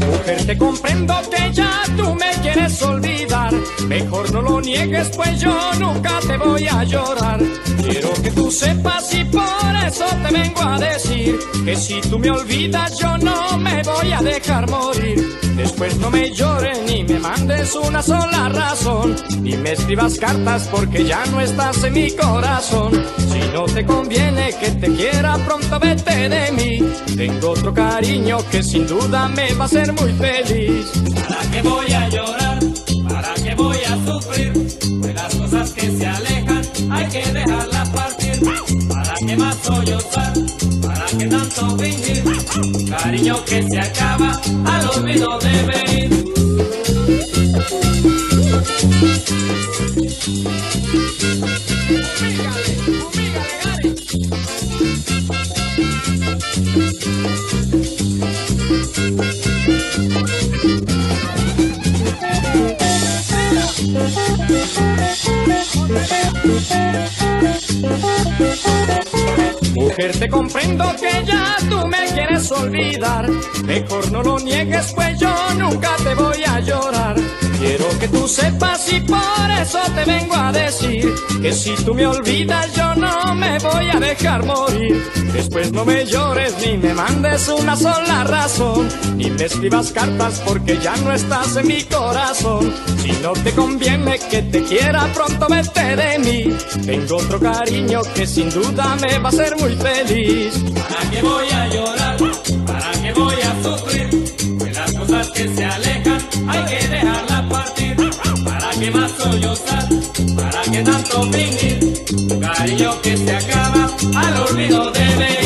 Mujer, te comprendo que ya tú me quieres olvidar. Mejor no lo niegues, pues yo nunca te voy a llorar. Quiero que tú sepas y por eso te vengo a decir que si tú me olvidas yo no me voy a dejar morir. Después no me llores ni me mandes una sola razón, ni me escribas cartas porque ya no estás en mi corazón. Si no te conviene que te quiera, pronto vete de mí. Tengo otro cariño que sin duda me va a hacer muy feliz. ¿Para qué voy a llorar? ¿Para qué voy a sufrir? Pues las cosas que se alejan hay que dejarlas partir. ¿Para qué más sollozar? ¿Para qué tanto fingir? Un cariño que se acaba, al olvido debe ir. Mujer, te comprendo que ya tú me quieres olvidar. Mejor no lo niegues, pues yo nunca te voy a llorar. Quiero que tú sepas y por eso te vengo a decir que si tú me olvidas yo no me voy a dejar morir. Después no me llores ni me mandes una sola razón, ni me escribas cartas porque ya no estás en mi corazón. Si no te conviene que te quiera, pronto vete de mí. Tengo otro cariño que sin duda me va a hacer muy feliz. ¿Para qué voy a llorar? ¿Para qué voy a sufrir? Pues las cosas que se alejan hay que dejarlas partir. ¿Para qué más sollozar? ¿Para qué tanto fingir? Un cariño que se acaba, al olvido debe ir.